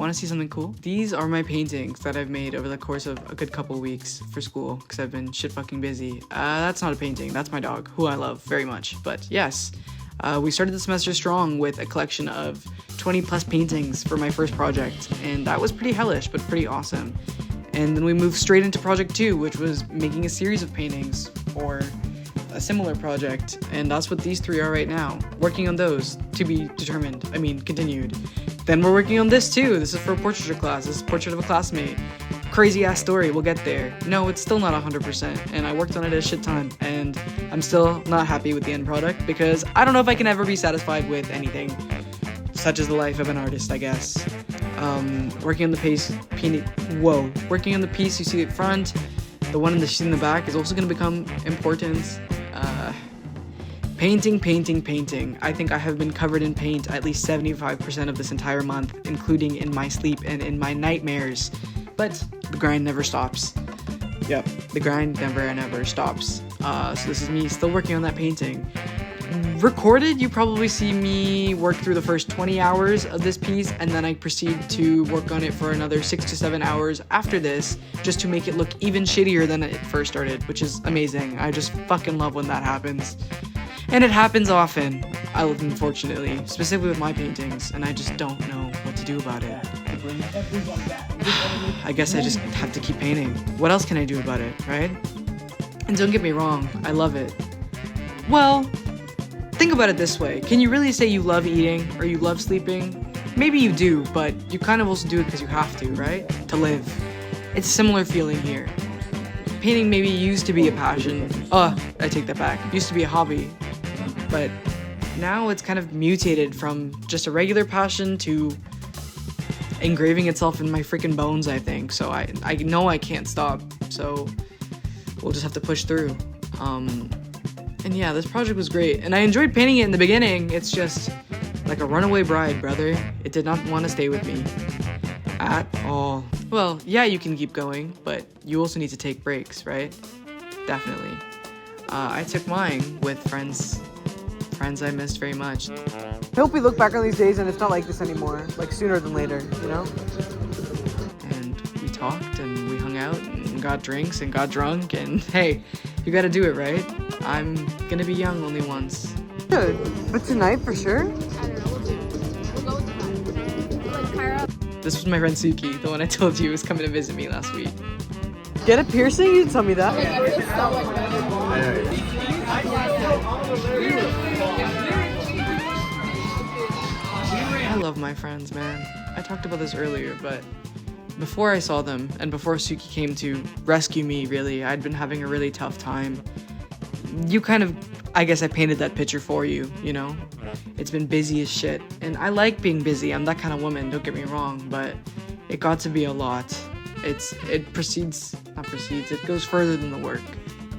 Want to see something cool? These are my paintings that I've made over the course of a good couple weeks for school because I've been shit fucking busy. That's not a painting, that's my dog, who I love very much. But yes, we started the semester strong with a collection of 20 plus paintings for my first project, and that was pretty hellish, but pretty awesome. And then we moved straight into project 2, which was making a series of paintings for a similar project, and that's what these 3 are right now. Working on those, to be determined, continued. Then we're working on this too. This is for a portraiture class. This is a portrait of a classmate. Crazy ass story, we'll get there. No, it's still not 100%, and I worked on it a shit ton, and I'm still not happy with the end product because I don't know if I can ever be satisfied with anything. Such is the life of an artist, I guess. Working on the working on the piece you see at front, the one in the back is also going to become important. Painting. I think I have been covered in paint at least 75% of this entire month, including in my sleep and in my nightmares. But the grind never stops. Yep, the grind never stops. So this is me still working on that painting. Recorded, you probably see me work through the first 20 hours of this piece, and then I proceed to work on it for another 6 to 7 hours after this, just to make it look even shittier than it first started, which is amazing. I just fucking love when that happens. And it happens often, unfortunately, specifically with my paintings, and I just don't know what to do about it. I guess I just have to keep painting. What else can I do about it, right? And don't get me wrong, I love it. Well, think about it this way. Can you really say you love eating or you love sleeping? Maybe you do, but you kind of also do it because you have to, right? To live. It's a similar feeling here. Painting maybe used to be a passion. I take that back. Used to be a hobby. But now it's kind of mutated from just a regular passion to engraving itself in my freaking bones, I think. So I know I can't stop. So we'll just have to push through. And yeah, this project was great. And I enjoyed painting it in the beginning. It's just like a runaway bride, brother. It did not want to stay with me at all. Well, yeah, you can keep going, but you also need to take breaks, right? Definitely. I took mine with friends I missed very much. I hope we look back on these days and it's not like this anymore, like sooner than later, you know? And we talked and we hung out and got drinks and got drunk, and hey, you gotta do it, right? I'm gonna be young only once. Good, but tonight for sure? I don't know, we'll go tonight. Like Kyra. This was my friend Suki, the one I told you was coming to visit me last week. Get a piercing? You didn't tell me that. Like, I feel so much better. I love my friends, man. I talked about this earlier, but before I saw them and before Suki came to rescue me, really, I'd been having a really tough time. I guess I painted that picture for you, you know? It's been busy as shit, and I like being busy. I'm that kind of woman, don't get me wrong, but it got to be a lot. It goes further than the work.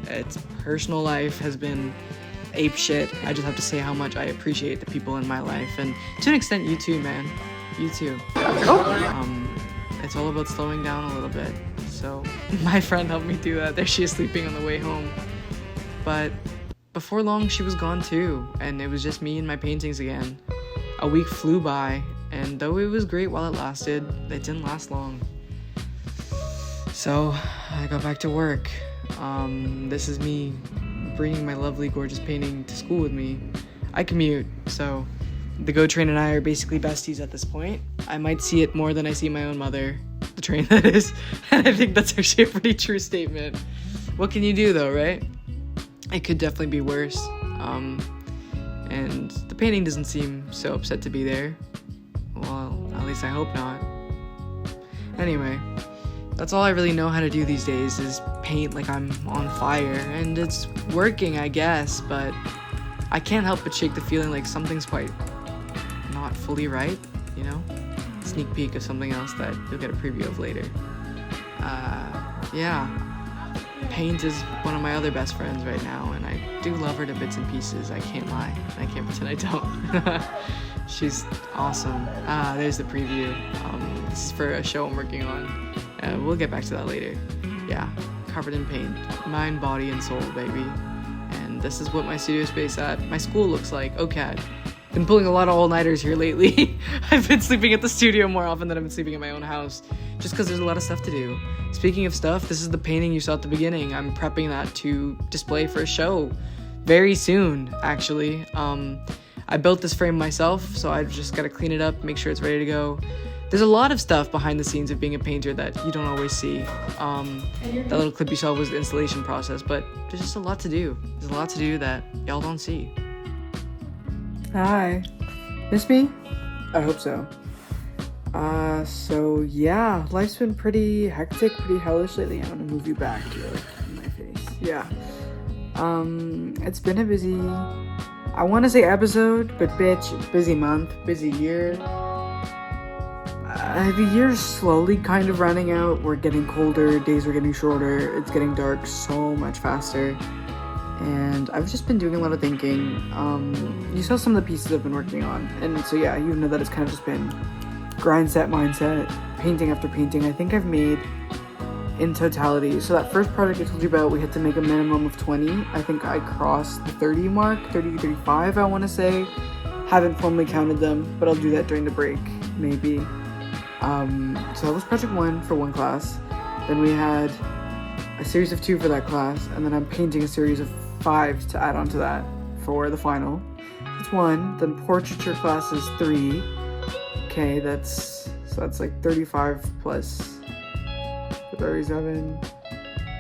Its personal life has been ape shit. I just have to say how much I appreciate the people in my life, and to an extent you too, man. You too. It's all about slowing down a little bit. So my friend helped me do that. There she is sleeping on the way home. But before long she was gone too, and it was just me and my paintings again. A week flew by, and though it was great while it lasted, it didn't last long. So I got back to work. This is me bringing my lovely, gorgeous painting to school with me. I commute, so the GO train and I are basically besties at this point. I might see it more than I see my own mother, the train that is, and I think that's actually a pretty true statement. What can you do though, right? It could definitely be worse. And the painting doesn't seem so upset to be there. Well, at least I hope not. Anyway, that's all I really know how to do these days is paint like I'm on fire, and it's working, I guess, but I can't help but shake the feeling like something's quite not fully right, you know? Sneak peek of something else that you'll get a preview of later. Yeah. Paint is one of my other best friends right now, and I do love her to bits and pieces. I can't lie. I can't pretend I don't. She's awesome. There's the preview. This is for a show I'm working on. We'll get back to that later. Yeah, covered in paint. Mind, body, and soul, baby. And this is what my studio space at my school looks like, OCAD. been pulling a lot of all-nighters here lately. I've been sleeping at the studio more often than I've been sleeping in my own house, just because there's a lot of stuff to do. Speaking of stuff, this is the painting you saw at the beginning. I'm prepping that to display for a show very soon, actually. I built this frame myself, so I've just got to clean it up, make sure it's ready to go. There's a lot of stuff behind the scenes of being a painter that you don't always see. That little clip you saw was the installation process, but there's just a lot to do. There's a lot to do that y'all don't see. Hi. Miss me? I hope so. So yeah, life's been pretty hectic, pretty hellish lately. I'm gonna move you back. You're like in my face. Yeah. It's been a busy, I want to say episode, but bitch, busy month, busy year. The year's slowly kind of running out. We're getting colder, days are getting shorter, it's getting dark so much faster. And I've just been doing a lot of thinking. You saw some of the pieces I've been working on. And so yeah, you know that it's kind of just been grind set mindset, painting after painting. I think I've made, in totality, so that first project I told you about, we had to make a minimum of 20. I think I crossed the 30 mark, 30, 35 I want to say. Haven't formally counted them, but I'll do that during the break, maybe. So that was project 1 for one class. Then we had a series of 2 for that class, and then I'm painting a series of 5 to add on to that for the final. That's 1. Then portraiture class is 3. Okay, that's like 35 plus 37,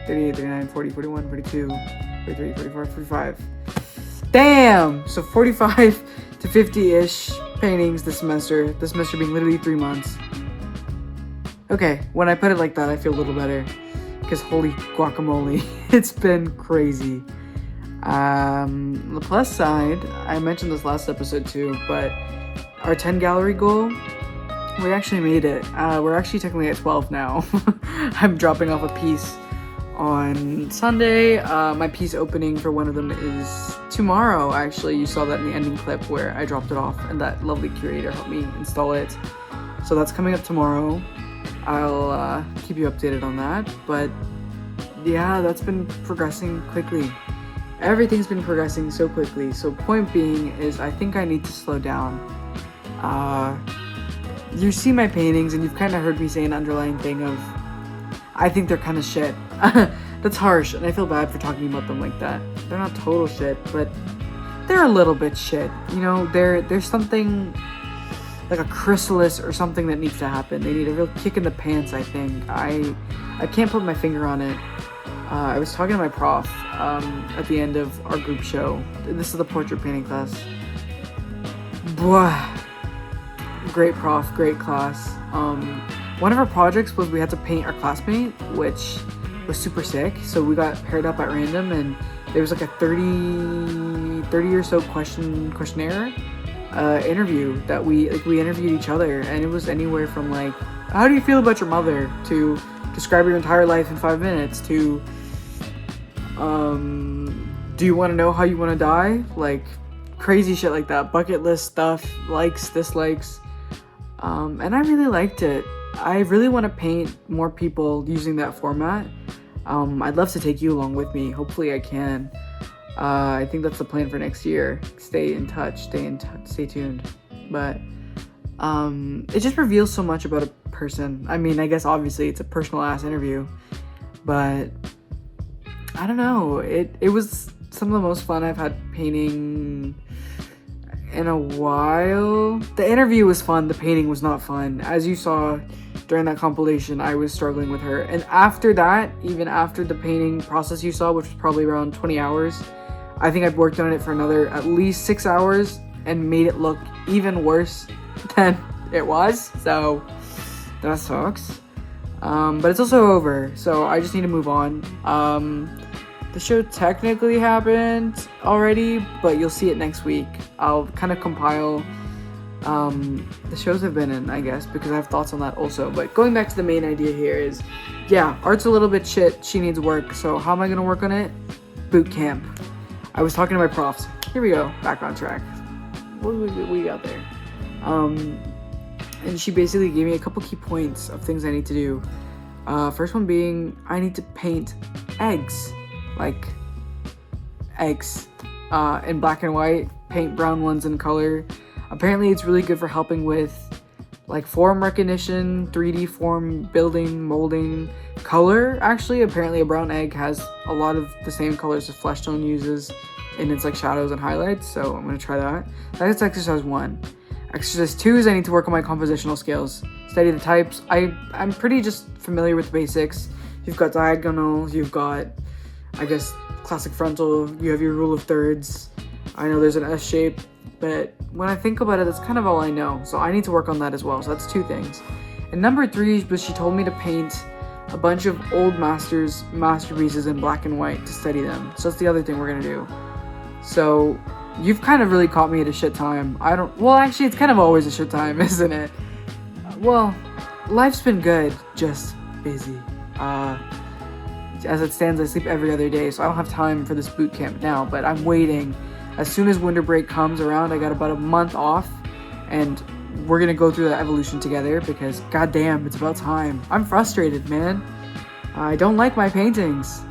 38, 39, 40, 41, 42, 43, 44, 45. Damn! So 45 to 50-ish paintings this semester being literally 3 months. Okay, when I put it like that, I feel a little better. Because holy guacamole, it's been crazy. The plus side, I mentioned this last episode too, but our 10 gallery goal, we actually made it. We're actually technically at 12 now. I'm dropping off a piece on Sunday. My piece opening for one of them is tomorrow, actually. You saw that in the ending clip where I dropped it off and that lovely curator helped me install it. So that's coming up tomorrow. I'll keep you updated on that, but yeah, that's been progressing quickly. Everything's been progressing so quickly. So point being is I think I need to slow down. You see my paintings and you've kind of heard me say an underlying thing of I think they're kind of shit. That's harsh, and I feel bad for talking about them like that. They're not total shit, but they're a little bit shit. You know, there's something like a chrysalis or something that needs to happen. They need a real kick in the pants, I think. I can't put my finger on it. I was talking to my prof at the end of our group show. This is the portrait painting class. Blah. Great prof, great class. One of our projects was we had to paint our classmate, which was super sick. So we got paired up at random, and there was like a 30 or so questionnaire interview that we interviewed each other, and it was anywhere from like, how do you feel about your mother, to describe your entire life in 5 minutes, to do you want to know how you want to die, like crazy shit like that, bucket list stuff, likes, dislikes, and I really liked it. I really want to paint more people using that format. I'd love to take you along with me. Hopefully I can. I think that's the plan for next year. Stay in touch, stay tuned. But it just reveals so much about a person. I mean, I guess obviously it's a personal ass interview, but I don't know. It was some of the most fun I've had painting in a while. The interview was fun, the painting was not fun. As you saw during that compilation, I was struggling with her. And after that, even after the painting process you saw, which was probably around 20 hours, I think I've worked on it for another at least 6 hours and made it look even worse than it was. So that sucks. But it's also over, so I just need to move on. The show technically happened already, but you'll see it next week. I'll kind of compile the shows I've been in, I guess, because I have thoughts on that also. But going back to the main idea here is, yeah, art's a little bit shit. She needs work. So how am I going to work on it? Boot camp. I was talking to my profs. Here we go. Back on track. What do we got there? And she basically gave me a couple key points of things I need to do. First one being, I need to paint eggs. Like, eggs. In black and white. Paint brown ones in color. Apparently it's really good for helping with like form recognition, 3D form building, molding, color. Actually, apparently a brown egg has a lot of the same colors as flesh tone uses in its like shadows and highlights, so I'm gonna try that. That's exercise 1. Exercise 2 is I need to work on my compositional skills. Study the types. I'm pretty just familiar with the basics. You've got diagonal, you've got, I guess, classic frontal, you have your rule of thirds. I know there's an S shape, but when I think about it, that's kind of all I know. So I need to work on that as well. So that's 2 things. And number 3 was she told me to paint a bunch of old masterpieces in black and white to study them. So that's the other thing we're gonna do. So you've kind of really caught me at a shit time. Well, actually, it's kind of always a shit time, isn't it? Well, life's been good, just busy. As it stands, I sleep every other day, so I don't have time for this boot camp now, but I'm waiting. As soon as winter break comes around, I got about a month off, and we're gonna go through that evolution together because goddamn, it's about time. I'm frustrated, man. I don't like my paintings.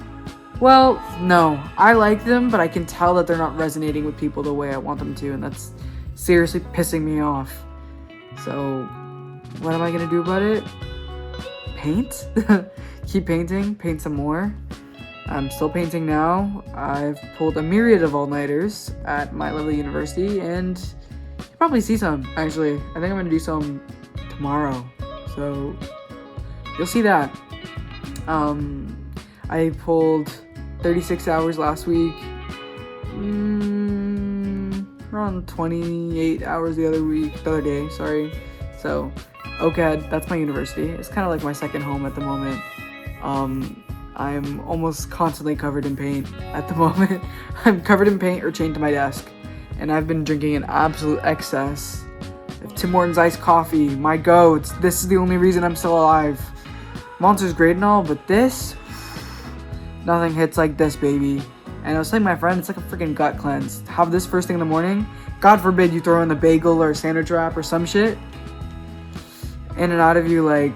Well, no, I like them, but I can tell that they're not resonating with people the way I want them to, and that's seriously pissing me off. So, what am I gonna do about it? Paint? Keep painting, paint some more. I'm still painting now. I've pulled a myriad of all-nighters at my lovely university, and you'll probably see some, actually. I think I'm gonna do some tomorrow, so you'll see that. I pulled 36 hours last week, around 28 hours the other day, sorry. So, OCAD, that's my university. It's kind of like my second home at the moment. I'm almost constantly covered in paint at the moment. I'm covered in paint or chained to my desk, and I've been drinking an absolute excess of Tim Hortons iced coffee. My goats, this is the only reason I'm still alive. Monster's great and all, but this, nothing hits like this, baby. And I was telling my friend, it's like a freaking gut cleanse. Have this first thing in the morning. God forbid you throw in a bagel or a sandwich wrap or some shit. In and out of you, like...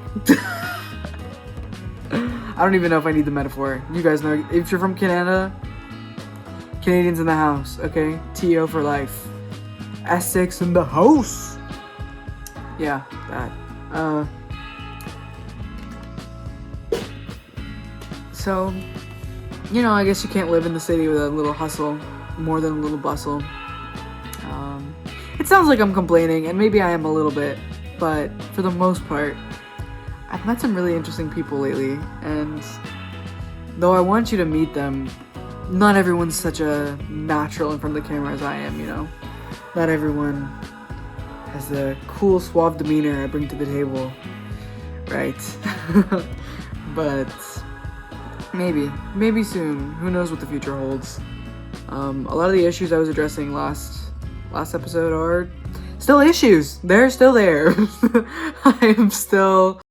I don't even know if I need the metaphor. You guys know, if you're from Canada, Canadians in the house, okay? TO for life. S6 in the house. Yeah, that. So, you know, I guess you can't live in the city with a little hustle, more than a little bustle. It sounds like I'm complaining, and maybe I am a little bit, but for the most part, I've met some really interesting people lately, and though I want you to meet them, not everyone's such a natural in front of the camera as I am, you know? Not everyone has the cool, suave demeanor I bring to the table, right? But maybe soon. Who knows what the future holds? A lot of the issues I was addressing last episode are still issues. They're still there. I am still